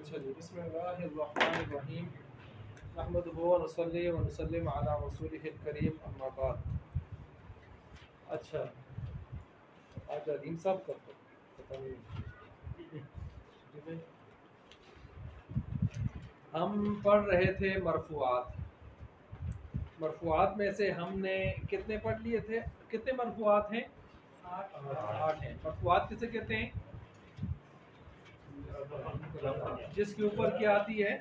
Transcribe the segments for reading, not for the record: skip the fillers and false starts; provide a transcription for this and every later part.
अच्छा जी, बिस्मिल्लाहिर्रहमानिर्रहीम। नहमदुहु व नसल्ली व नुसल्लिम अला रसूलिहिल करीम, अम्मा बाद। अच्छा, आज अदीम साहब का तो पता नहीं। हम पढ़ रहे थे मरफूआत। मरफूआत में से हमने कितने पढ़ लिए थे? कितने मरफूआत हैं? 8 हैं। मरफूआत किसे कहते हैं? जिसके ऊपर क्या आती है,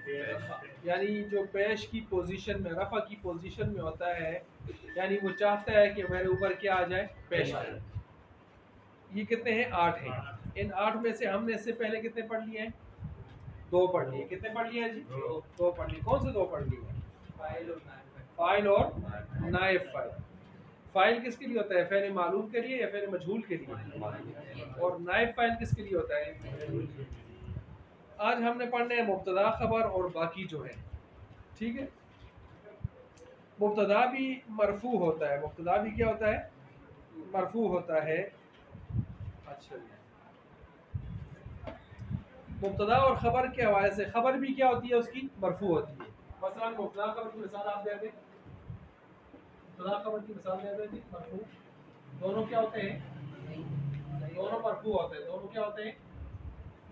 यानी जो पेश की पोजीशन में, रफा की पोजीशन में होता है, यानी वो चाहता है कि मेरे ऊपर क्या आ जाए, पेश आ जाए। ये कितने हैं? 8 हैं। इन 8 में से हमने इससे पहले कितने पढ़ लिए हैं? 2 पढ़ लिए। कितने पढ़ लिए हैं जी? 2 पढ़ लिए। कौन से 2 पढ़ लिए? फाइल और नाइब फाइल। फाइल किसके लिए होता है? फ़ेल मालूम के लिए या फ़ेल मजहूल के लिए? और नाइब फाइल किसके लिए होता है? आज हमने पढ़ने हैं मुब्तदा, खबर और बाकी जो है। ठीक है, मुब्तदा भी मरफू होता है। मुब्तदा भी क्या होता है? मरफू होता है। अच्छा, मुब्तदा और खबर के हवाले से, खबर भी क्या होती है उसकी? मरफू होती है। मसलन मुब्तदा खबर की मिसाल आप दे दें। मुब्तदा खबर की मिसाल दे दें जी। मरफू दोनों क्या होते हैं? दोनों मरफू होते हैं। दोनों क्या होते हैं?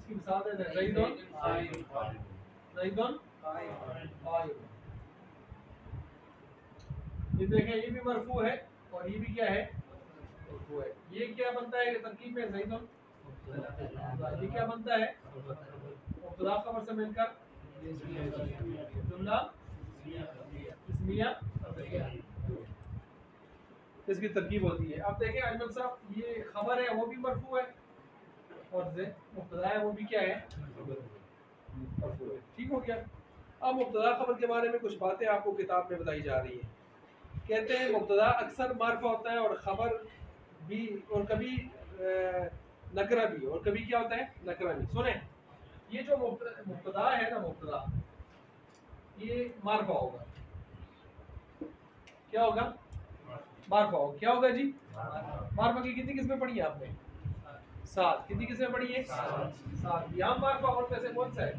इसकी मिसाल दे दें। ज़ैदुन क़ाइम। ये देखें, ये भी मरफू है और ये भी क्या है? मरफू है। ये क्या बनता है तरकीब में? ज़ैदुन। ये क्या बनता है? मुब्तदा खबर से मिलकर जुमला इस्मिया इसकी तरकीब होती है। अब देखें अजमल साहब, ये खबर है वो भी मरफू है और मुब्तदा है वो भी क्या है? मरफू है। ठीक हो गया। अब मुब्तदा खबर के बारे में कुछ बातें आपको किताब में बताई जा रही हैं। कहते हैं मुब्तदा अक्सर मार्फा होता है और खबर भी, और कभी नकरा भी, और कभी क्या होता है? नकरा भी। सुने, ये जो मुब्तदा है ना, मुब्तदा ये मार्फा होगा। क्या होगा? मार्फा होगा। क्या होगा जी? मार्फा की कितनी किस्में पढ़ी है आपने? 7। कितनी किस्में पढ़ी है? 7। यहाँ मार्फा और में से कौन सा है?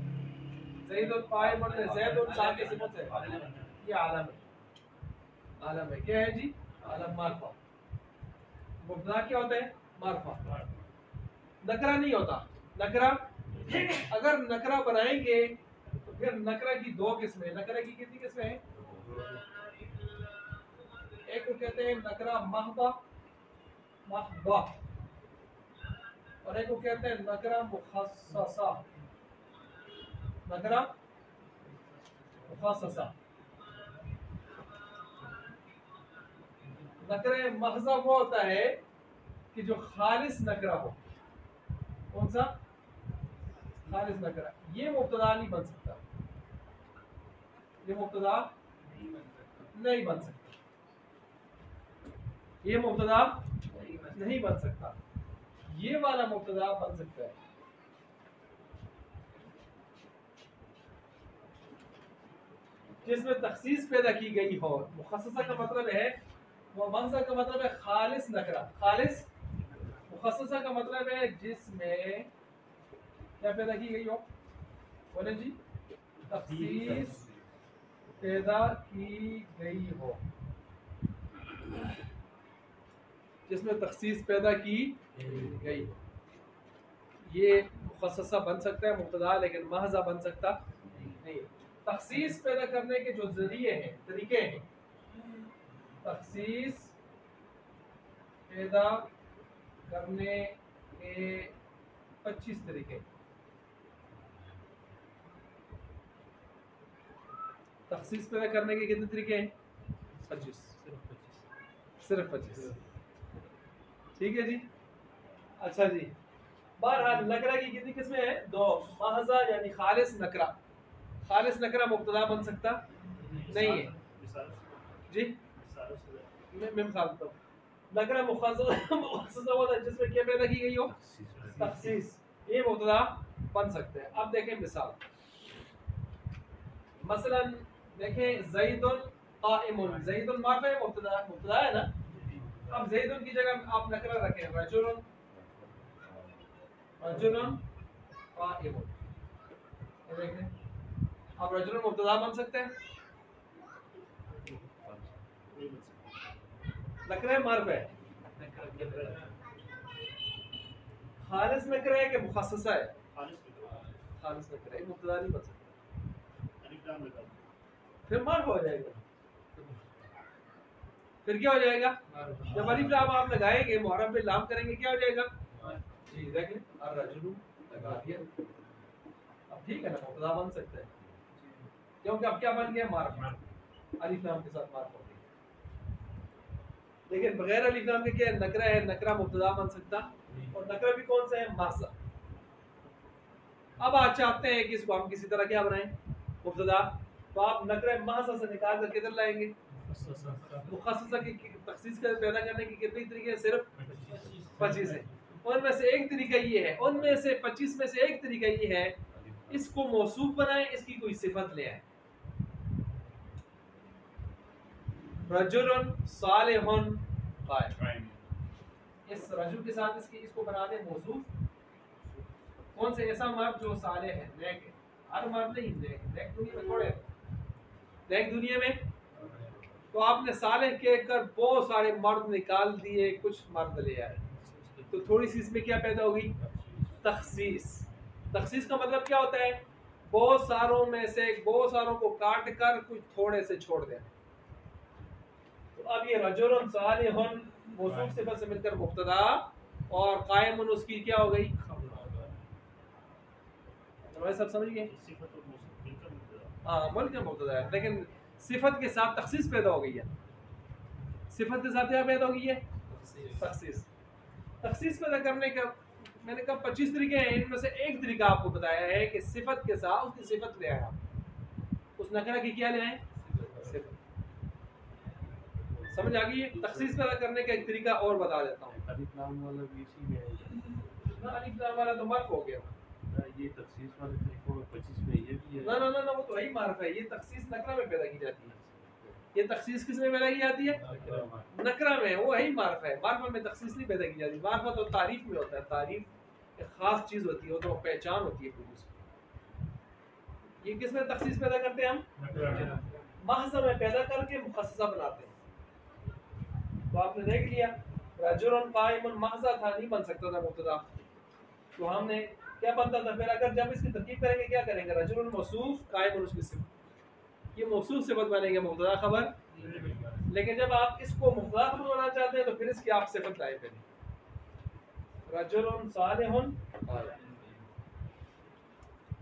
ज़ैदुन क़ाइमुन, ज़ैदुन 7 में से कौन सा है? ये आलम है। आलम है। क्या है जी? आलम, मार्फा। मुब्तदा क्या होता है? मार्फा। नकरा नहीं होता। नकरा, अगर नकरा बनाएंगे तो फिर नकरा की 2 किस्में। नकरा की कितनी किस्में हैं? एक को कहते हैं नकरा महदा, और एक को कहते हैं नकरा मुखस्ससा। नकरा मुखस्ससा। नकरे महजा वो होता है कि जो खालिस नकरा हो। कौन सा? खालिस नकरा। ये मुब्तदा नहीं बन सकता। ये मुब्तदा नहीं बन सकता। ये मुब्तदा नहीं बन सकता। ये वाला मुब्तदा बन सकता है। जिसमें तखसीस पैदा की गई हो। मुखस्ससा का मतलब है, वो महजा का मतलब है खालिस नकरा। खालिस। मुखस्ससा का मतलब है जिसमें क्या पैदा की गई हो? बोले जी। तखसीस पैदा की गई हो। जिसमें तखसीस पैदा की गई हो, ये मुखस्ससा बन सकता है मुब्तदा, लेकिन महजा बन सकता नहीं। तखसीस पैदा करने के जो जरिए हैं, तरीके हैं, तखसीस पैदा करने के 25 तरीके। तखसीस पैदा करने के कितने तरीके हैं? 25। सिर्फ 25। ठीक है जी। अच्छा जी, बहरहाल नकरा की कितनी किस्में हैं? 2। महजा यानी खालिस नकरा। खालिस नकरा मुब्तदा बन सकता नहीं है जी। मैं मिसाल देता हूँ। नकरा मुखस्ससा होता है जिसमें क्या पैदा की गई हो? तखसीस। ये मुब्तदा बन सकते हैं। अब देखें मिसाल। मसलन देखें, ज़ैदुन क़ाइमुन। ज़ैदुन मार्फा है, मुब्तदा है ना। अब ज़ैदुन की जगह आप नकरा रखें, रजुलुन क़ाइमुन। ये देख लें, अब रजुलन मुब्तदा बन सकते हैं, नकरा मार्फ है, खालिस नकरा है कि मुखस्ससा है? खालिस नकरा है, मुब्तदा नहीं बन सकता, फिर मार्फ हो जाएगा। फिर क्या हो जाएगा? जब अलिफ लाम आप लगाएंगे, मुहर्रम पे लाम करेंगे, क्या हो जाएगा? जी देख लें, अर्रजुलु लगा दिया, अब ठीक है ना, मुब्तदा बन सकता है, क्योंकि अब क्या बन गया? मार्फ, अलिफ लाम के साथ मार्फ हो गया। लेकिन बगैर अलिफ लाम के क्या है? नकरा है, नकरा मुब्तदा बन सकता, और नकरा भी कौन सा है? महज़ा। अब आप चाहते हैं कि इसको हम किसी तरह क्या बनाएं? मुब्तदा, तो आप नकरा महज़ा से निकाल कर किधर लाएंगे? मुखस्ससा की तखसीस कर पैदा करने की कितनी तरीके हैं? सिर्फ 25 है। उनमें से एक तरीका ये है, उनमें से 25 में से एक तरीका ये है, इसको मौसूफ बनाएं, इसकी कोई सिफत ले आए। रजुलन सालिहुन कायम, इस रजुल के साथ इसको बना दें मौसूफ, कौन से? ऐसा मर्द जो साले है, नेक है। हर मर्द नहीं, नेक दुनिया में थोड़े, नेक दुनिया में तो आपने साले कहकर बहुत सारे मर्द निकाल दिए, कुछ मर्द ले आए, तो थोड़ी सी इसमें क्या पैदा होगी? तखसीस। तखसीस का मतलब क्या होता है? बहुत सारों में से बहुत सारों को काट कर कुछ थोड़े से छोड़ देना। तो अब ये रजुलन सालिहुन मौसूफ सिफत से मिलकर मुब्तदा, और कायमुन उसकी क्या हो गई? सब समझ गए? हाँ, मिलकर मुब्तदा है, लेकिन सिफत के साथ तखसीस पैदा हो गई है। सिफत के साथ क्या पैदा हो गई है? तखसीस। तखसीस पैदा करने का मैंने कहा 25 तरीके हैं, इनमें से एक तरीका आपको बताया है कि सिफत के साथ उसकी सिफत ले आया, उस नकरा की क्या ले आए? सिफत। समझ आ गई है? तखसीस पैदा करने का एक तरीका और बता देता हूँ। अलिफ लाम वाला भी इसी में है ना, अलिफ लाम वाला तो मार्फ हो गया, ये तखसीस वाले तरीकों में 25 में ये भी है। ना ना ना ना, वो तो वही मार्फ है। ये तखसीस नकरा में पैदा की जाती है, ये तखसीस किस में पैदा की जाती है? नकरा में। वो यही मार्फ है, मार्फा में तखसीस नहीं पैदा की जाती। मार्फा तो तारीफ में होता है, तारीफ एक खास चीज होती है, वो तो पहचान होती है पूरी उसकी। ये किस में तखसीस पैदा करते हैं हम? महज़ा में पैदा करके मुखस्ससा बनाते हैं। तो आपने देख लिया, रजुलन कायमुन महज़ा था, नहीं बन सकता था मुब्तदा, तो हमने क्या बनता था फिर? अगर जब इसकी तरकीब करेंगे क्या करेंगे? रजुलन मौसूफ, कायमुन उसकी सिफत, ये मौसूफ सिफत बनेंगे, मुब्तदा खबर। लेकिन जब आप इसको मुब्तदा खबर बनाना चाहते हैं तो फिर इसकी आप सिफत लाए पहले, रजुलन सालिहुन।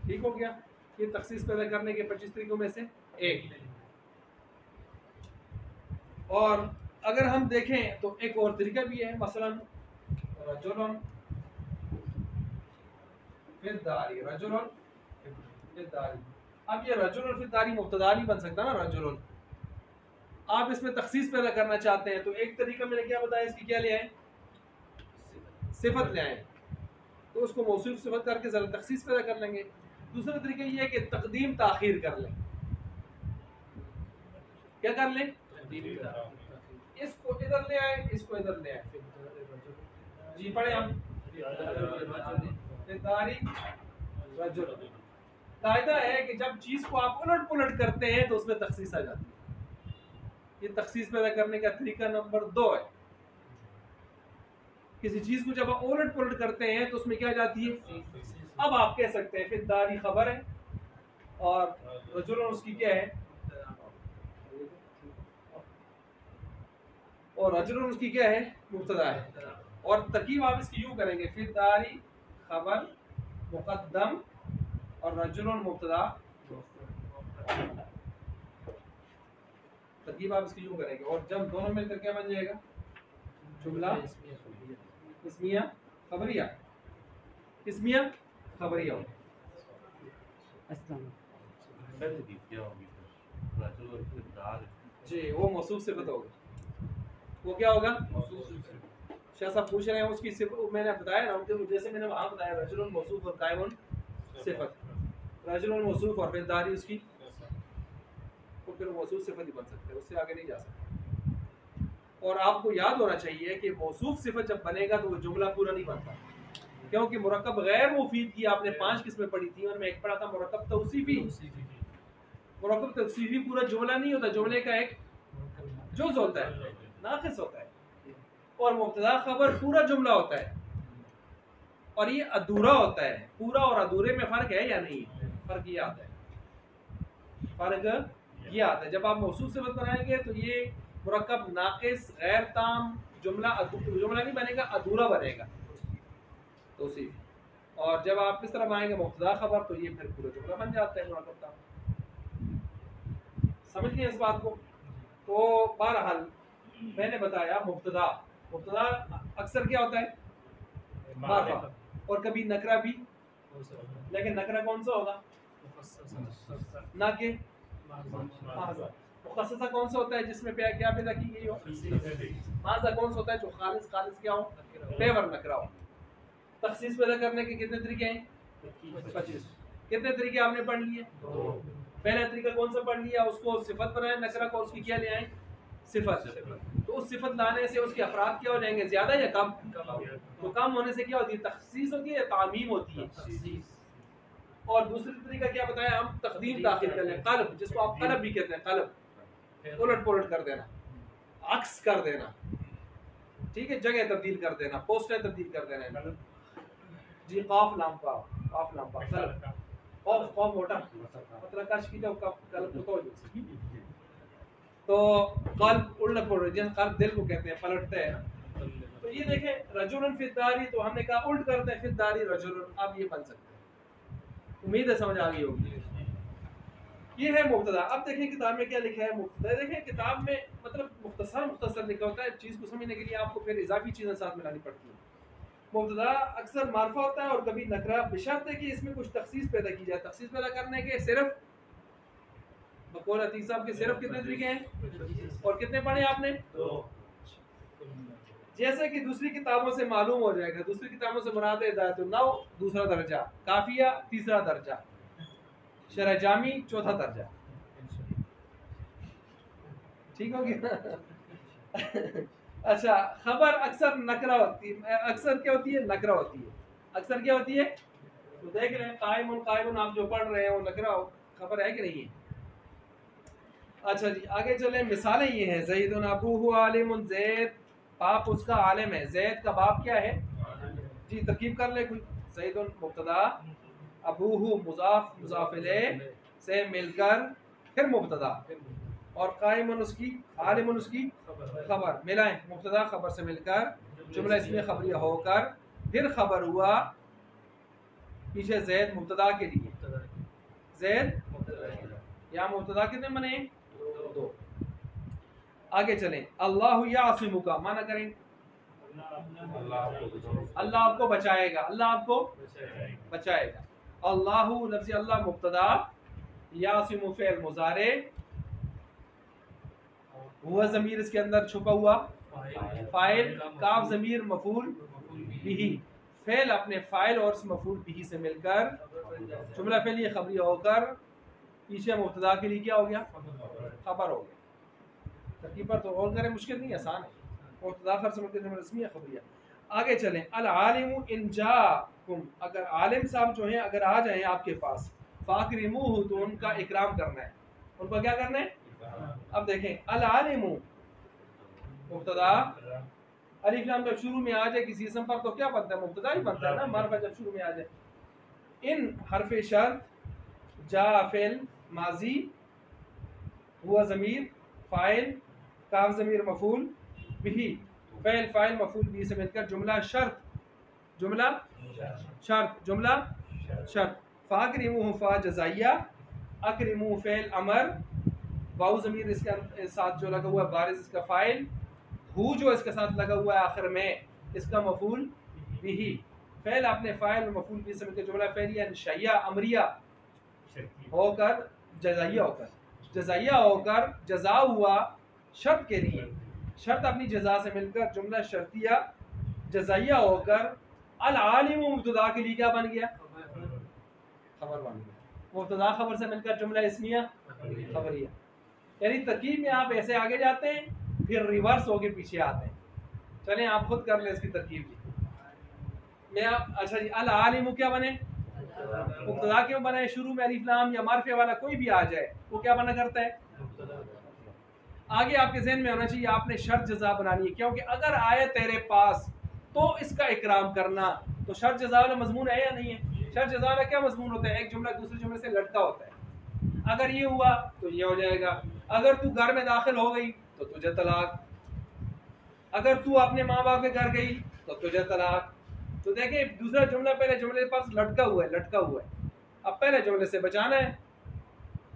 ठीक हो गया? ये तखसीस पैदा करने के 25 तरीकों में से एक। और अगर हम देखें तो एक और तरीका भी है, मसलन रजुलन फिद्दारी, रजुलन फिद्दारी। अब ये रजुलन फिद्दारी मुब्तदा नहीं बन सकता ना, रजुलन। आप इसमें तखसीस पैदा करना चाहते हैं तो एक तरीका मैंने क्या बताया, इसकी क्या ले आए? सिफत ले आए, तो उसको मौसूफ सिफत करके जरा तखसीस पैदा कर लेंगे। दूसरा तरीका ये है कि तकदीम ताखीर कर लें। क्या कर लें? इसको इधर ले आए, इसको इधर ले आए। जी पढ़े हम, कायदा है कि जब चीज को आप उलट पुलट करते हैं तो उसमें तखसीस आ जाती है। ये तखसीस पैदा करने का तरीका नंबर 2 है। किसी चीज को जब आप उलट पुलट करते हैं तो उसमें क्या आ जाती है? अब आप कह सकते हैं फिद्दारी खबर है और रजुलन उसकी क्या है? और रजुलन उसकी क्या है? मुब्तदा है। और तरकीब आप इसकी यूं करेंगे, फिद्दारी खबर मुकद्दम और रजुलन मुब्तदा। तरकीब आप इसकी यूं करेंगे, और जब दोनों मिलकर क्या बन जाएगा? जुमला इस्मिया खबरिया, इस्मिया खबरिया। जी वो मौसूफ सिफत होगा। वो क्या होगा? शाह साहब पूछ रहे हैं उसकी सिफत, मैंने बताया ना उनके, जैसे मैंने वहाँ बताया रजुलन मौसूफ और कायमुन सिफत, रजुलन मौसूफ और फिद्दारी उसकी, तो फिर मौसूफ सिफत ही बन सकते हैं, उससे आगे नहीं जा सकते। और आपको याद होना चाहिए कि मौसूफ सिफत जब बनेगा तो वो जुमला पूरा नहीं बनता। क्योंकि मुरक्कब गैर मुफीद की आपने 5 किस्में पढ़ी थी और मैं एक पढ़ा था मुरक्कब तौसीफी। मुरक्कब तौसीफी पूरा जुमला नहीं होता, जुमले का एक जुज़ होता है, नाक़िस होता है, और मुब्तदा खबर पूरा जुमला होता है, और ये अधूरा होता है। पूरा और अधूरे में फ़र्क है या नहीं? फ़र्क ये आता है, फ़र्क ये आता है। जब आप मौसूफ सिफ़त बनाएंगे तो ये मुरक्कब नाक़िस गैर ताम जुमला नहीं बनेगा, अधूरा बनेगा तौसीफी। और जब आप किस तरह बनाएंगे मुब्तदा खबर, तो ये फिर पूरा जुमला बन जाता है मुरक्कब ताम। समझ गए इस बात को? तो बहरहाल मैंने बताया मुब्तदा अक्सर क्या होता है? मार्फा, और कभी नकरा भी, लेकिन नकरा कौन सा होगा? ना के मुखस्ससा कौन सा होता है जिसमें क्या पैदा की गई हो? माज़ा कौन सा होता है जो खालिस क्या हो? पेवर नकरा हो। तखसीस पैदा करने के कितने तरीके हैं? 25। कितने तरीके आपने पढ़ लिए? पहला तरीका कौन सा पढ़ लिया? उसको सिफत बनाए नकरा को, उसकी क्या ले आए? सिफत। तो उस सिफत लाने से उसके अफराद क्या हो जाएंगे? ज्यादा या कम? तो कम होने से क्या होती है? तखसीस होती है या तामीम होती है? और दूसरी तरीका क्या बताया हम? तकदीम दाखिल कर लें, कल्ब, जिसको आप कल्ब भी कहते हैं, कल्ब उलट पुलट कर देना, अक्स कर देना, ठीक है, जगह तब्दील कर देना, पोस्टर तब्दील कर देना जी। काफ लाम का कल्ब, कौफ मोटा मतलब कश की जब कल्ब तो कल्ब उलट पुलट, जिस कल्ब दिल को कहते हैं, पलटते हैं। तो ये देखें रजुलन फिद्दारी, तो हमने कहा उल्ट करते हैं फिद्दारी रजुलन, अब ये बन सकता है। उम्मीद है समझ आ गई होगी। ये है मुब्तदा। अब देखें किताब में क्या लिखा है मुब्तदा। देखें किताब में मतलब मुख्तसर लिखा होता है, चीज़ को समझने के लिए आपको फिर इजाफी चीज़ें साथ मिलानी पड़ती हैं। मुब्तदा अक्सर मार्फा होता है और कभी नकरा, बशर्त है कि इसमें कुछ तखसीस पैदा की जाए। तखसीस पैदा करने के सिर्फ बकौल अतीक साहब के सिर्फ कितने तरीके हैं और कितने पढ़े आपने? 2। जैसे कि दूसरी किताबों से मालूम हो जाएगा, दूसरी किताबों से मुराद है हिदायतुन नौ दूसरा दर्जा, काफिया तीसरा दर्जा, शरह जामी चौथा दर्जा, ठीक हो गया? अच्छा, खबर अक्सर नकरा होती है, अक्सर क्या होती है? नकरा होती है। अक्सर क्या होती है? तो देख रहे हैं कायमुन आप जो पढ़ रहे हैं वो नकरा खबर है कि नहीं है? अच्छा जी, आगे चले। मिसालें ये हैं, ज़ैदुन अबूहु आलिमुन, ज़ैद बाप उसका आलिम है। ज़ैद का बाप क्या है जी? तरकीब कर ले कोई। ज़ैदुन मुब्तदा, अबूहु मुज़ाफ मुज़ाफ इलैह से मिलकर फिर मुब्तदा, और कायमुन उसकी, आलिमुन उसकी खबर, मिलाएं मुब्तदा खबर से मिलकर जुमला इसमें खबरिया होकर फिर खबर हुआ पीछे ज़ैद मुब्तदा के लिए। ज़ैद या मुब्तदा कितने बने? 2। आगे चलें। अल्लाहु यासिमुका, माना करें अल्लाह आपको बचाएगा, अल्लाह आपको बचाएगा। अल्लाहु लफ्ज़ अल्लाह मुब्तदा, यासिमु फ़िल मुज़ारे, हुआ ज़मीर इसके अंदर छुपा हुआ फ़ाइल, काफ ज़मीर मफ़ूल बिही, फ़ेल अपने फ़ाइल और मफ़ूल बिही से मिलकर जुमला फ़ेलिया खबरिया होकर पीछे मुब्तदा के लिए क्या हो गया? खबर हो गया। तरकीब पर तो और करें, मुश्किल नहीं, आसान है। मुब्तदा खबर से मिलकर जुमला इसमिया खबरिया। आगे चलें। अल आलिमु इन जाकुम, अगर आलिम साहब जो हैं अगर आ जाएं आपके पास, फाकरिमुहु, तो उनका इकराम करना है। उनका क्या करना है? अब देखें, अल आलिमु मुब्तदा, अलिफ लाम जब शुरू में आ जाए किसी इसम पर तो क्या बनता है? मुब्तदा ही बनता है ना, मार्फा जब शुरू में आ जाए। इन हरफ शर्त, जा फेल माजी, हुआ ज़मीर फ़ाइल, काफ ज़मीर मफ़ूल बिही, फ़ेल फ़ाइल मफ़ूल बिही से मिलकर जुमला शर्त, जुमला शर्त। फ़ाकरिमुहु फ़ा जज़ाइया, अकरिमु फ़ेल अमर, वाउ ज़मीर इसके साथ जो लगा हुआ है बारिज़ इसका फ़ाइल, हु जो इसके साथ लगा हुआ है आखिर में इसका मफ़ूल बिही, फ़ेल अपने फ़ाइल मफ़ूल बिही से मिलकर जुमला फ़ेलिया शैया अमरिया होकर जज़ाइया होकर जज़ा हुआ शर्त के लिए, शर्त अपनी जज़ा से मिलकर जुमला शर्तिया जज़ाइया होकर अल आलिमु मुब्तदा के लिए क्या बन गया? खबर बन गया। मुब्तदा खबर से मिलकर जुमला इस्मिया खबरिया। यानी तरकीब में आप ऐसे आगे जाते हैं फिर रिवर्स होके पीछे आते हैं। चलें आप खुद कर लें इसकी तरकीब। मैं अच्छा जी, अल आलिम क्या बने? मुब्तदा क्यों बने? शुरू में अलिफ लाम या मारफे वाला कोई भी आ जाए वो क्या बना करता है? आगे आपके ज़हन में होना चाहिए आपने शर्त जज़ा बनानी है, क्योंकि अगर आए तेरे पास तो इसका इकराम करना, तो शर्त जज़ा वाला मजमून है या नहीं है? शर्त जज़ा वाला क्या मजमून होता है? एक जुमला दूसरे जुमले से लटका होता है। अगर ये हुआ तो ये हो जाएगा, अगर तू घर में दाखिल हो गई तो तुझे तलाक, अगर तू अपने माँ बाप के घर गई तो तुझे तलाक। तो देखिए दूसरा जुमला पहले जुमले के पास लटका हुआ है, लटका हुआ है, अब पहले जुमले से बचाना है।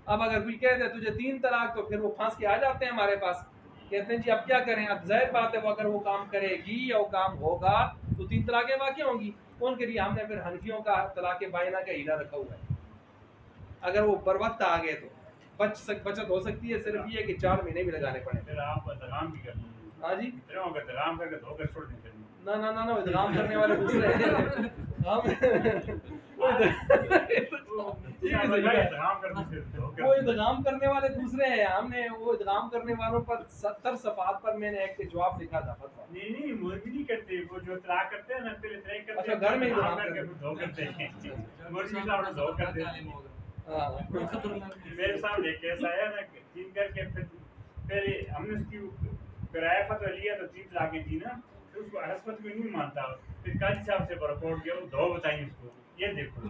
अब अगर कोई कहते हैं तुझे 3 तलाक, तो फिर वो फांस के आ जाते हैं हमारे पास, कहते हैं जी अब क्या करें? अब जाहिर बात है वो अगर वो काम करेगी या वो काम होगा तो 3 तलाकें वाक़ई होंगी। उनके लिए हमने फिर हनफियों का तलाक बायना का हीला रखा हुआ है। अगर वो बर वक्त आ गए तो बचत हो सकती है, सिर्फ ये कि 4 महीने भी लगाने पड़े। फिर आप इदगाम भी कर लीजिए। हाँ जी, अगर इदगाम करके धोकर छोड़ देंगे। ना ना ना ना, इदगाम करने वाले दूसरे हैं हम वो इदगाम करने वाले दूसरे हैं। हमने वो इदगाम करने वालों पर 70 सफ़हात पर मैंने एक जवाब लिखा था फतवा। नहीं मुर्गी नहीं करते, वो जो तलाक करते हैं ना, पहले तलाक करते अच्छा, घर में इदगाम करके धो करते हैं। मुर्गी साहब धो करते हैं। मेरे सामने एक केस आया ना, 3 करके फिर पहले हमने उसकी किराया फतवा लिया तो 3 तलाकें दी ना, तो उसको हस्बत को नहीं मानता, फिर काजी साहब से रिपोर्ट किया, वो दो बताई उसको, ये देखो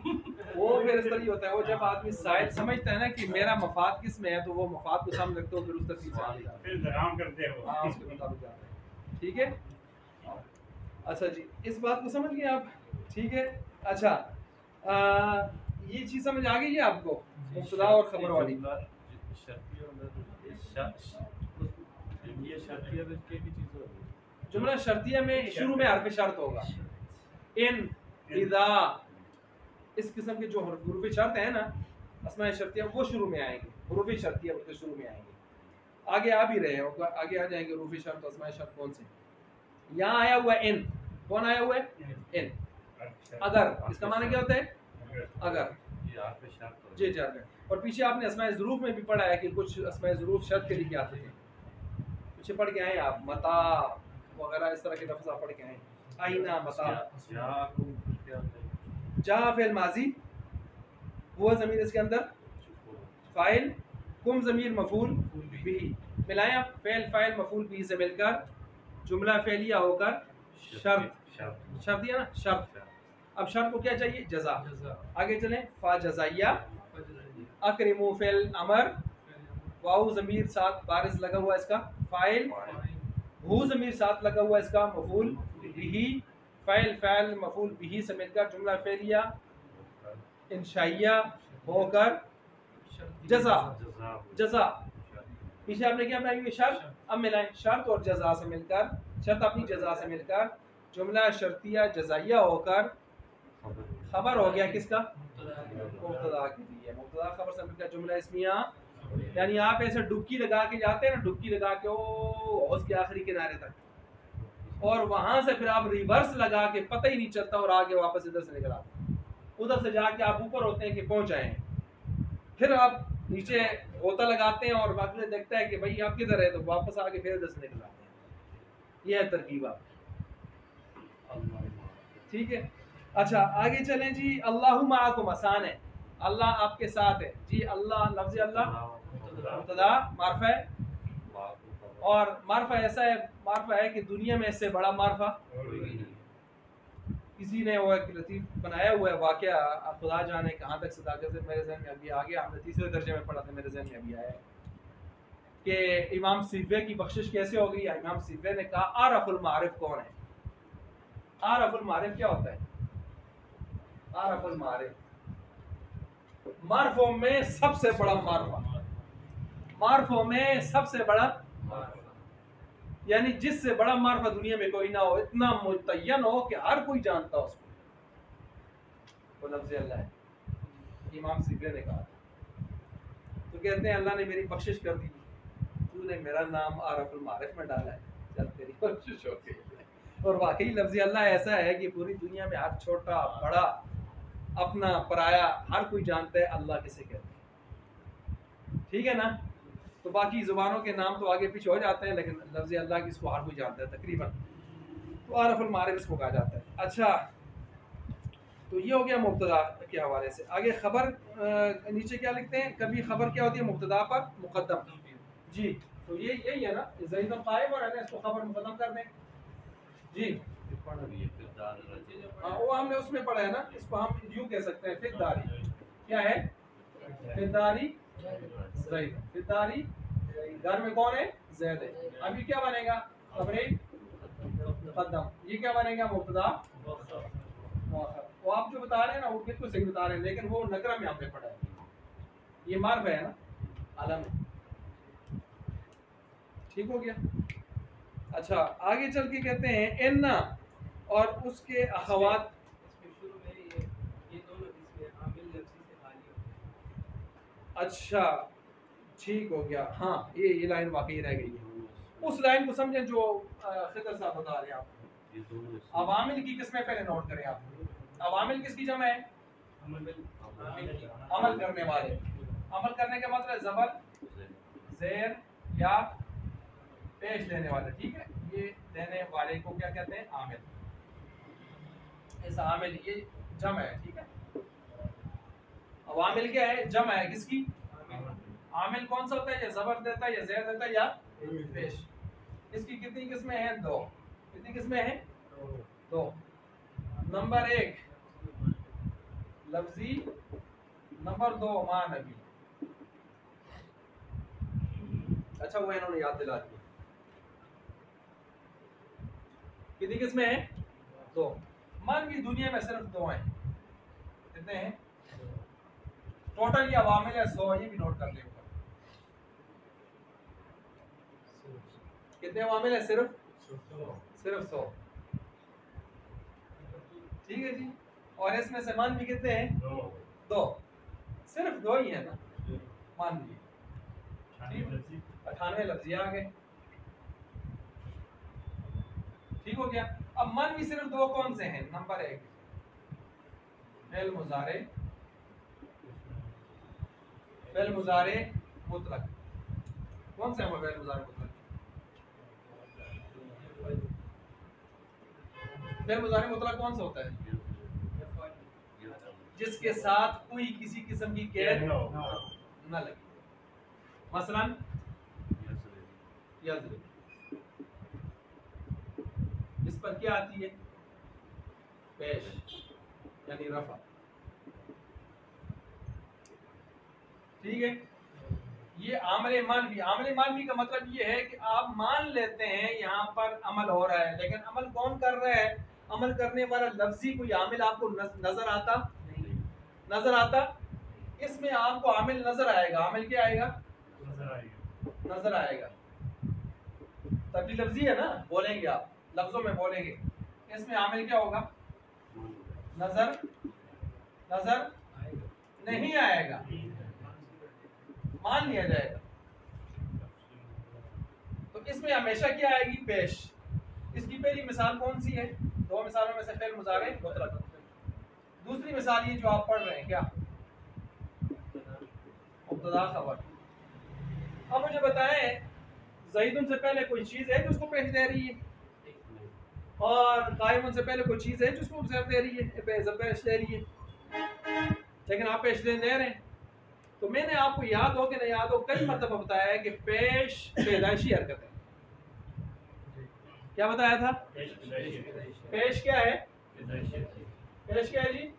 वो फिर इस तरह ही होता है। वो जब आदमी साइड समझता है ना कि मेरा मफाद किस में है, तो वो मफाद को सामने रखते हो, फिर उस तरफ से फिर इंतजाम करते हो। हाँ, उसके मुताबिक जाते हैं। ठीक है, अच्छा जी, इस बात को समझ गए आप? ठीक है, अच्छा ये चीज़ समझ आ गई है आपको, मुब्तदा और खबर वाली? जुमला शर्तिया में शुरू में हर्फ शर्त होगा, इन, इदा, इस किस्म के जो हुरूफ शर्त है ना, अस्माए शर्तिया, वो शुरू में आएंगे। हुरूफ शर्तिया उसके शुरू में आएंगे, आगे आ भी रहे हैं, आगे आ जाएंगे। हुरूफ शर्त अस्माए शर्त कौन से? यहाँ आया हुआ इन, कौन आया हुआ है? इन। अगर, इसका माना क्या होता है? अगर। जी जी। और पीछे आपने अस्माए ज़ुरूफ में भी पढ़ा है कि कुछ अस्माए ज़ुरूफ शर्त के लिए क्या आते थे, पीछे पढ़ के आए आप, मता वगैरह इस तरह के लफ्ज़ आप पढ़ के आए। आईना, मता, जा फेल माजी, वो ज़मीर इसके अंदर फ़ाइल, कुम ज़मीर मफ़ूल बिही, मिलाएं आप, फ़ेल फ़ाइल मफ़ूल बिही से मिलकर जुमला फ़ेलिया होकर शर्त, शर्त दिया ना, शर्त। अब शर्त को क्या चाहिए? जज़ा। आगे चलें, फ़ा जज़ाइया, अकरिमु फ़ेल अमर, वाउ ज़मीर साथ बारिज़ लगा हुआ इसका फ़ाइल, हु ज़मीर साथ लगा हुआ इसका मफ़ूल बिही, फ़ैल फ़ैल मफ़ूल बिही से मिलकर जुमला फ़ेलिया इंशाइया होकर जज़ा, जज़ा। पीछे आपने क्या बनाई? शर्त। अब मिलाएं, शर्त और जज़ा से मिलकर, शर्त अपनी जज़ा से मिलकर जुमला शर्तिया जज़ाइया होकर खबर हो गया किसका? मुब्तदा के लिए। मुब्तदा खबर से मिलकर जुमला इस्मिया, यानी आप ऐसे डुबकी लगा के जाते हैं ना, डुबकी लगा के ओ हौज़ के आखिरी किनारे तक, और वहां से फिर आप रिवर्स लगा के पता ही नहीं चलता और आगे वापस इधर से निकल आते, उधर से जाके आप ऊपर होते हैं कि पहुंच आए हैं, फिर आप नीचे गोता लगाते हैं और अगले देखता है कि भाई आप किधर है, तो वापस आके फिर इधर से निकल आते हैं। यह है तरकीब आप। ठीक है, अच्छा आगे चलें जी। अल्लाहु माअकुम, आसान है, अल्लाह आपके साथ है जी। अल्लाह, लफ्ज़ अल्लाह मुब्तदा मारफा है, और मारफा ऐसा है, मारफा है कि दुनिया में इससे बड़ा मारफा किसी ने वो एक लतीफ़ बनाया हुआ है वाक़या, खुदा जाने कहाँ तक सदाकत से मेरे जहन में अभी आ गया, हमने 3रे दर्जे में पढ़ा था, मेरे जहन में अभी आया है कि इमाम सिब्बे की बख्शिश कैसे हो गई। इमाम सिब्बे ने कहा आरफुल मारिफ कौन है? आरफुल मारिफ क्या होता है? आरफुल मारिफ, मार्फों में सबसे बड़ा मारफा, मार्फों में सबसे बड़ा, यानी जिससे बड़ा मार्फा दुनिया में कोई ना हो, इतना मुतय्यन हो कि हर कोई जानता हो उसको, वो लफ्ज़ अल्लाह है। इमाम सिब्बे ने कहा, तो कहते हैं अल्लाह ने मेरी बख्शिश कर दी, तूने मेरा नाम आरफुल मारिफ में डाला है, चल तेरी बख्शिश हो गई। और वाकई लफ्ज़ अल्लाह ऐसा है कि पूरी दुनिया में हर छोटा बड़ा, अपना पराया, हर कोई जानता है अल्लाह किसे कहते हैं। ठीक है ना? तो बाकी ज़ुबानों के नाम तो आगे पीछे हो जाते हैं, लेकिन लफ्ज़ अल्लाह की इसको हर कोई जानता है तकरीबन, तो आरफुल मारिफ इसको कहा जाता है। अच्छा तो ये हो गया मुब्तदा के हवाले से। आगे खबर नीचे क्या लिखते हैं, कभी खबर क्या होती है, मुब्तदा पर मुकद्दम। जी तो ये यही है ना, ज़ैदुन क़ाइम और है ना, इसको खबर मुकद्दम कर दें। जी हाँ वो हमने उसमें पढ़ा है ना, इसको हम यूँ कह सकते हैं फिदारी। क्या है, फिदारी ज़ैद, फिदारी घर में कौन है, ज़ैद है। अभी क्या बनेगा, खबरें मुकद्दम, ये क्या बनेगा, मुब्तदा मुअख्खर। वो आप जो बता रहे हैं ना वो बिल्कुल सही बता रहे हैं, लेकिन वो नकरा में आपने पढ़ा है, ये मार्फ है ना, आलम है। ठीक हो गया। अच्छा आगे चल के कहते हैं इन्ना और उसके अखवात। अच्छा ठीक हो गया, हाँ ये लाइन वाकई रह गई है। उस लाइन को समझें जो खिदर साहब बता रहे हैं आप। अवामिल की किस्में पहले नोट करें आप। अवामिल किसकी जमा है, अमल करने वाले। अमल करने का मतलब जबर जेर या पेश देने वाले, ठीक है। ये देने वाले को क्या कहते हैं, आमिल। इस आमिल ये जमा है, ठीक है। अवामिल क्या है, जमा है किसकी, आमिल कौन सा होता है, या जबर देता है या जेर देता है या पेश। इसकी कितनी किस्में हैं, दो। कितनी किस्में हैं, दो। नंबर एक लफ्जी, नंबर दो मानवी। अच्छा वो इन्होंने याद दिला दिया। कितनी किस्में हैं, दो। मानवी दुनिया में सिर्फ दो हैं। कितने हैं, टोटल ये अवामिल है 100, ये भी नोट कर ले ऊपर। कितने अवामिल है, सिर्फ 100, ठीक है जी। और इसमें से मानवी कितने हैं, दो। सिर्फ दो ही है ना मानवी, 98 लफ्ज़ आ गए, ठीक हो गया। अब मानवी सिर्फ दो कौन से हैं, नंबर एक फेल मुजारे, फेल मुजारे मुतलक। कौन से हैं वो फेल मुजारे मुतलक, फेल मुजारे मुतलक कौन सा होता है, जिसके साथ कोई किसी किस्म की कैद न लगे। मसलन यज़रिब, इस पर क्या आती है, पेश यानी रफा, ठीक है। ये आमले मानवी, आमले मानवी का मतलब ये है कि आप मान लेते हैं यहाँ पर अमल हो रहा है, लेकिन अमल कौन कर रहा है, अमल करने वाला लफ्जी कोई आमिल आपको नजर आता नहीं, नजर आता। इसमें आपको आमिल नजर आएगा, आमिल क्या आएगा, नजर आएगा। तभी लफ्जी है ना, बोलेंगे आप लफ्जों में बोलेंगे, इसमें आमिल क्या होगा, नजर, नजर नहीं आएगा, मान लिया जाएगा। तो इसमें हमेशा क्या आएगी, पेश। इसकी पहली मिसाल कौन सी है, दो मिसालों में से फेल मुजारे मुतलक। दूसरी मिसाल ये जो आप पढ़ रहे हैं, क्या मुब्तदा खबर। अब मुझे बताएं ज़ैदुन से पहले कोई चीज है जो उसको पेश दे रही है, और कायमुन से पहले कोई चीज है जो उसको पेश दे रही है, पेश दे रही है, लेकिन आप पेश दे रहे हैं। तो मैंने आपको याद हो कि नहीं याद हो, कई मतलब बताया है कि पेश पैदाइशी हरकत है। क्या बताया था, पेश क्या है, पेश क्या है जी,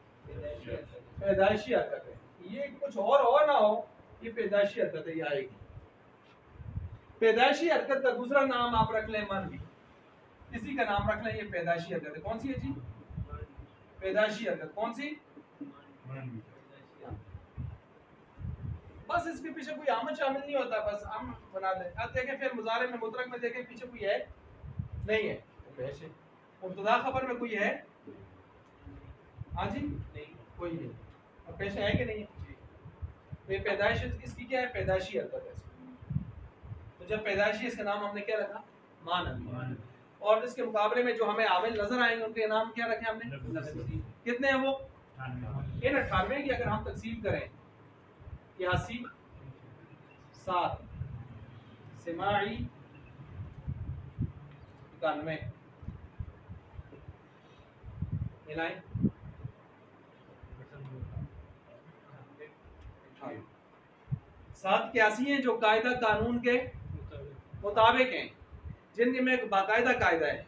पैदाइशी हरकत है। ये कुछ और ना हो, ये पैदाइशी हरकत है, ये आएगी। पैदाइशी हरकत का दूसरा नाम आप रख लें मानवी, इसी का नाम रख लें, ये पैदाइशी हरकत है। कौन सी है जी, पैदाइशी हरकत कौन सी, बस इसके पीछे कोई आमद शामिल नहीं होता, बस हम बना दें। अब देखें फिर मुजारे में मुतलक में देखें पीछे कोई है नहीं है, तो पेश है। मुब्तदा खबर में कोई है, हाँ जी नहीं, कोई नहीं, अब पेश है कि नहीं है। तो ये पैदाइश इसकी क्या है, पैदाइशी हरकत है। तो जब पैदाइशी, इसका नाम हमने क्या रखा, मानवी। और इसके मुकाबले में जो हमें आमिल नजर आएंगे उनके नाम क्या रखे हमने, कितने हैं वो, इन 98 की अगर हम तकसीम करें, 81, 7, सिमाई 91, मिलाएं 7 क्यासी हैं जो कायदा कानून के मुताबिक हैं, जिनमें एक बाकायदा कायदा है,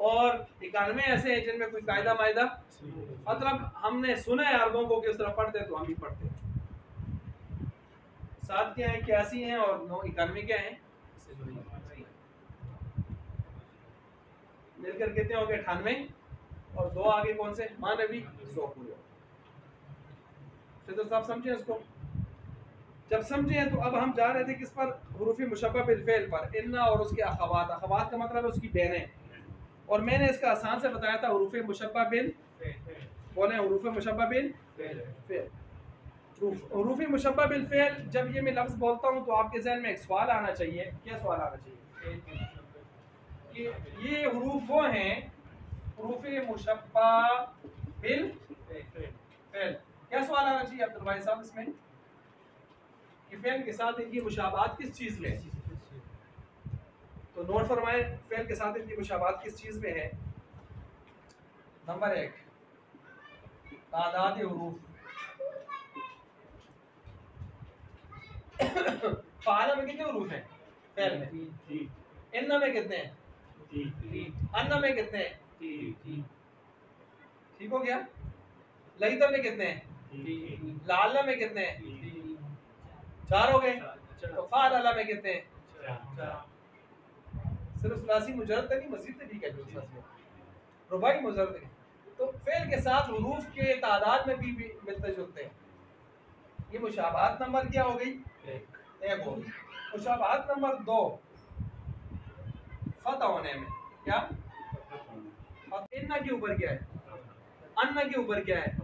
और 91 ऐसे हैं जिनमें कोई कायदा मायदा, मतलब हमने सुना है अरबों को कि उस तरह पढ़ते तो हम भी पढ़ते हैं। 7 क्या है, 81 हैं, और 9 91 क्या है, मिलकर कितने हो गए 98, और 2 आगे कौन से, मानवी 100 पूरे। तो साहब समझे इसको? जब समझे हैं तो अब हम जा रहे थे किस पर, हुरूफ़ मुशब्बह बिल फ़ेल पर, इन्ना और उसके अख़वात। अख़वात का मतलब है उसकी बहनें, और मैंने इसका आसान से बताया था हुरूफ़ मुशब्बह बिल, बोले हुरूफ़ मुशब्बह बिल फ़ेल। हुरूफ़ मुशब्बह बिल फ़ेल, जब ये मैं लफ्ज़ बोलता हूँ तो आपके ज़हन में एक सवाल आना चाहिए। क्या सवाल आना चाहिए? कि ये हुरूफ वो हैं हुरूफ़ मुशब्बह बिल फ़ेल। क्या सवाल आना चाहिए अब्दुल भाई साहब इसमें, कि फ़ेल के साथ इनकी मुशाबाहत किस चीज़ में है? तो नोट फरमाएं, फ़ेल के साथ इनकी मुशाबाहत किस चीज़ में है? नंबर 1, तादाद हुरूफ। फ़ाला में कितने हुरूफ हैं फ़ेल में? इन्ना में कितने हैं? अन्ना में कितने हैं? ठीक हो गया। लईता में कितने हैं? लाला में कितने हैं? 4 हो गए। तो फ़ाला में कितने हैं? 4। सिर्फ सुलासी मुजर्रद नहीं, मज़ीद भी कहते हैं रुबाई मुजर्रद। तो फ़ेल के साथ हुरूफ के तादाद में भी मिलते जुलते हैं। ये मुशाबाहत नंबर क्या हो गई? 1 हो गई। मुशाबाहत नंबर 2, फतह होने में। क्या? इन्ना के ऊपर क्या है? अन्ना के ऊपर क्या है?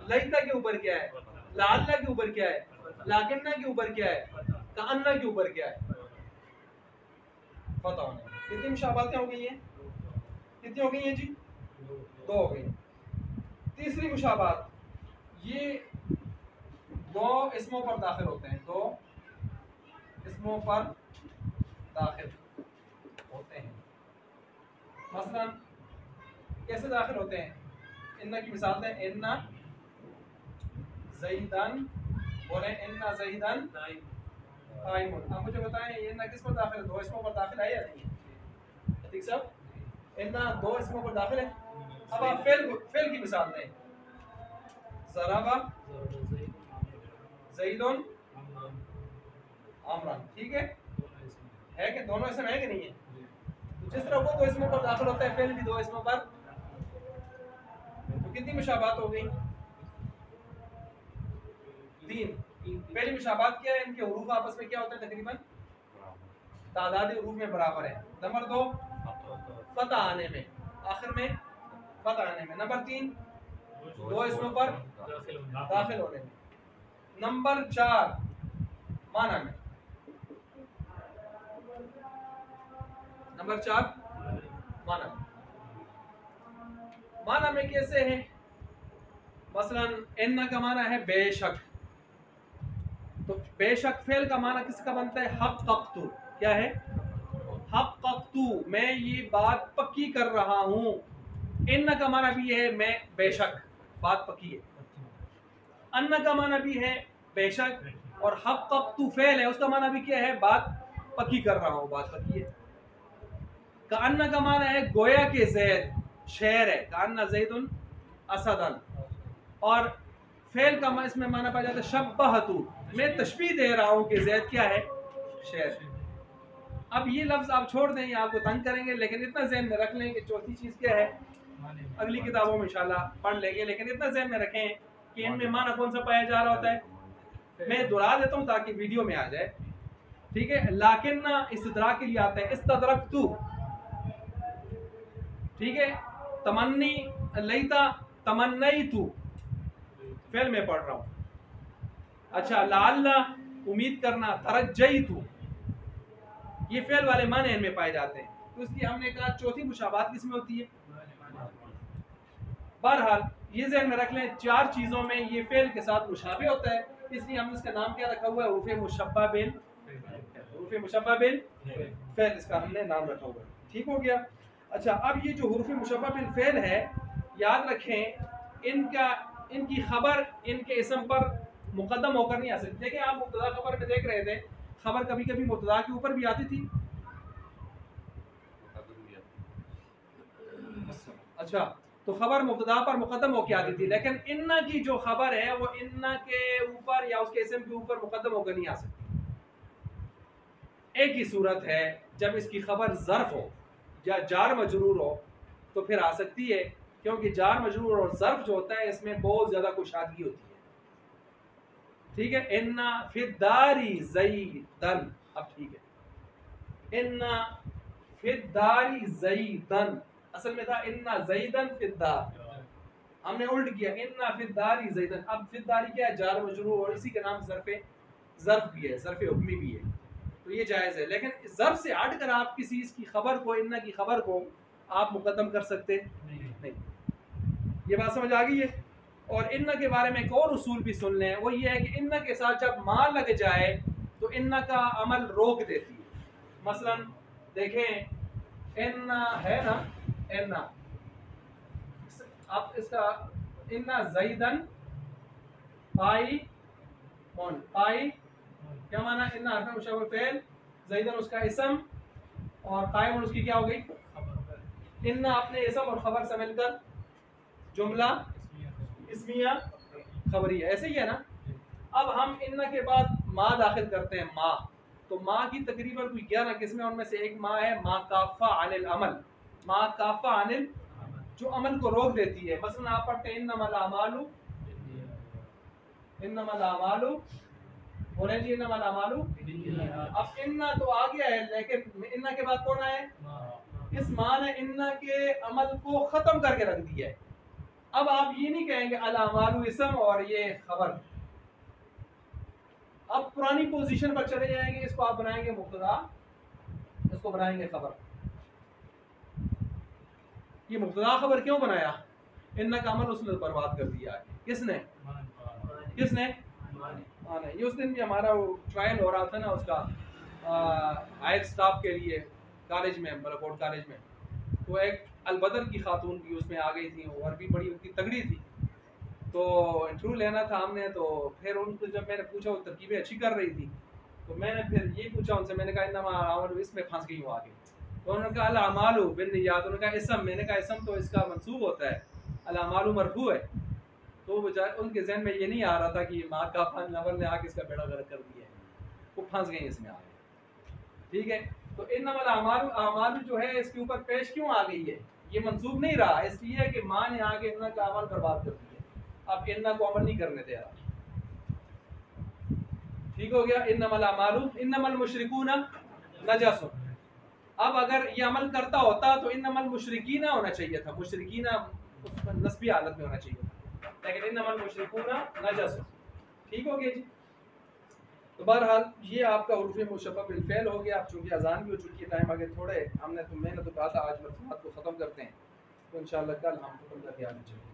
लईता के ऊपर क्या है? लाल्ला के ऊपर क्या है? लाकिन्ना के ऊपर क्या है? कान्ना के ऊपर क्या है? फतह होने में। कितनी मुशाबाहतें हो गई हैं? कितनी हो गई हैं जी? 2 हो गई। तीसरी मुशाबाहत, ये 2 इसमों पर दाखिल होते हैं, 2 इसमों पर दाखिल होते हैं। मसलन कैसे दाखिल होते हैं? इन्ना की मिसाल है, इन्ना ज़ैदन, बोले इन्ना ज़ैदन काइमुन। अब मुझे बताएं ये इन्ना किस पर दाखिल है? 2 इसमों पर दाखिल है या नहीं? ठीक साहब, इन्ना 2 इसमों पर दाखिल है। अब आप फेल की मिसाल दें, ज़राबा ज़ैदुन अमरन। ठीक है कि दोनों इसम है कि नहीं है? तो जिस तरह वो 2 इसमों पर दाखिल होता है, फेल भी 2 इसमों पर। तो कितनी मुशाबाहत हो गई? 3। पहली मुशाबाहत क्या है? इनके हुरूफ आपस में क्या होते हैं? तकरीबन तादाद हुरूफ में बराबर है। नंबर 2, फतह आने में, आखिर में फतह आने में। नंबर 3, 2 इसमों पर दाखिल होने में। नंबर 4, माना में। नंबर 4, माना में। माना में कैसे है? मसलन इन्ना का माना है बेशक, तो बेशक फेल का माना किसका बनता है? हक़्क़तु। क्या है? हक़्क़तु, मैं ये बात पक्की कर रहा हूँ। इन्ना का माना भी है मैं बेशक, बात पक्की है। अन्ना का माना भी है बेशक, और हक़्क़तु फेल है, उसका माना भी क्या है? बात पक्की कर रहा हूँ, बात पक्की है। कान्ना का माना है गोया के ज़ैद शेर है, कान्ना ज़ैदुन असदन। और फेल का इसमें माना पाया जाता है शब्बहतु, मैं तशबीह दे रहा हूँ कि ज़ैद क्या है? शेर। अब ये लफ्ज़ आप छोड़ दें, ये आपको तंग करेंगे, लेकिन इतना ज़हन में रख लें कि चौथी चीज़ क्या है, अगली किताबों में इंशाल्लाह पढ़ लेंगे, लेकिन इतना ज़हन में रखें कि इनमें माना कौन सा पाया जा रहा होता है। मैं दोहरा देता हूँ ताकि वीडियो में आ जाए, ठीक है। लाकिन्ना इस्तदराक के लिए आता है, इस्तदरकतु, ठीक है। तमन्नी लईता तमन्नईतु, फेल में पढ़ रहा हूँ। अच्छा, लाल्ला उम्मीद करना, तरज्जईतु, ये फेल वाले माने इनमें पाए जाते हैं। तो इसलिए हमने कहा चौथी मुशाबाहत किसमें होती है? बहरहाल ये ज़हन में रख लें, 4 चीज़ों में ये फेल के साथ मुशाबे होता है, इसलिए हमने इसका नाम क्या रखा हुआ है? हुरूफ़ मुशब्बह बिल, हुरूफ़ मुशब्बह बिल फेल, इसका हमने नाम रखा हुआ है। ठीक हो गया। अच्छा, अब ये जो हुरूफ़ मुशब्बह बिल फेल है, याद रखें इनकी खबर इनके इसम पर मुकद्दम होकर नहीं आ सकती। देखिए आप मुब्तदा खबर में देख रहे थे, खबर कभी कभी मुब्तदा के ऊपर भी आती थी। अच्छा, तो खबर मुब्तदा पर मुकद्दम होकर आती थी, लेकिन इन्ना की जो खबर है वो इन्ना के ऊपर या उसके इसम के ऊपर मुकद्दम होकर नहीं आ सकती। एक ही सूरत है, जब इसकी खबर ज़र्फ हो या जार मजरूर हो तो फिर आ सकती है, क्योंकि जार मजरूर और ज़र्फ जो होता है इसमें बहुत ज़्यादा कुशादगी होती है। ठीक है, इन्ना फिद्दारी ज़ईदन, अब ठीक है, इन्ना फिद्दारी ज़ईदन, असल में था इन्ना ज़ईदन फिद्दार, हमने उल्ट किया, इन्ना फिद्दारी ज़ईदन। अब फिद्दारी क्या है, जार मजरूर और इसी के नाम ज़र्फ भी है, ज़र्फ हुक्मी भी है, तो ये जायज़ है। लेकिन ज़र्फ से हट कर आप किसी इसकी खबर को, इन्ना की खबर को आप मुकद्दम कर सकते नहीं। ये बात समझ आ गई है। और इन्ना के बारे में एक और उसूल भी सुन लें, वो ये है कि इन्ना के साथ जब माँ लग जाए तो इन्ना का अमल रोक देती है। मसलन देखें, इन्ना है ना, इन्ना, आप इसका इन्ना ज़ईदन पाई मौन, पाई क्या माना, इन्ना हरफ मुशब्बह फ़ेल, ज़ईदन उसका इसम और कायम उसकी क्या हो गई, इन्ना अपने इसम और खबर से मिलकर जुमला इस्मिया खबरिया, ऐसे ही है ना। अब हम इन्ना के बाद माँ दाखिल करते हैं, माँ, तो माँ की तकरीबन कोई 11 किस्में, उनमें से एक माँ है माँ काफ़ा अनिल अमल, माँ काफ़ा अनिल, जो अमल को रोक देती है। मसलन आप पढ़ते हैं इन्नमल अमालु, इन्नमल अमालु, बोले जी इन्नमल अमालु। अब इन्ना तो आ गया है, लेकिन इन्ना के बाद कौन आए, इस माँ ने इन्ना के अमल को ख़त्म करके रख दिया है। अब आप ये नहीं कहेंगे अल अमालु इसम और ये खबर, अब पुरानी पोजीशन पर चले जाएंगे, इसको आप बनाएंगे मुब्तदा, इसको बनाएंगे खबर। ये मुब्तदा खबर क्यों बनाया, इन्ना का अमल उसने बर्बाद कर दिया है। किसने, किसने, ये उस दिन भी हमारा वो ट्रायल हो रहा था ना उसका, हायर स्टाफ के लिए कॉलेज में, मलकोट कॉलेज में, तो एक अलबदर की खातून भी उसमें आ गई थी और भी बड़ी उनकी तगड़ी थी, तो इंटरव्यू लेना था हमने। तो फिर उनको जब मैंने पूछा, वो तरकीबें अच्छी कर रही थी, तो मैंने फिर ये पूछा उनसे, मैंने कहा इन्नमा इसमें फंस गई हूँ आगे, तो उन्होंने कहा अल अमालु बिन्नियात, उन्होंने कहा इसम, मैंने कहा इसम तो इसका मंसूब होता है, अल अमालु मरफू है। तो बेचारे उनके जहन में ये नहीं आ रहा था कि माँ का फन नवल ने आके इसका बेड़ा गर्क कर दिया है, वो फंस गई इसमें आगे। ठीक है, तो इन्नमल अमालु जो है इसके ऊपर पेश क्यों आ गई है, ये मंसूब नहीं रहा, इसलिए कि माँ ने आगे इन्ना का अमल बर्बाद कर दिया, अब इन्ना को अमल नहीं करने दे रहा। ठीक हो गया, इन्नमल अमालु, इन्नमल मुशरिकूना नजस। अब अगर ये अमल करता होता तो इन्नमल मुशरिकीना होना चाहिए था, मुशरिकीना नस्बी हालत में होना चाहिए था, लेकिन इन्नमल मुशरिकूना नजस। ठीक हो गया जी। तो बहरहाल ये आपका हुरूफ़ मुशब्बह बिल फ़ेल हो गया। अब चूँकि अजान भी हो चुकी है, टाइम आगे थोड़े, हमने तो मैंने तो कहा था आज मरफ़ूआत को ख़त्म करते हैं, तो इंशाअल्लाह कल हम ख़त्म करके आगे चलेंगे।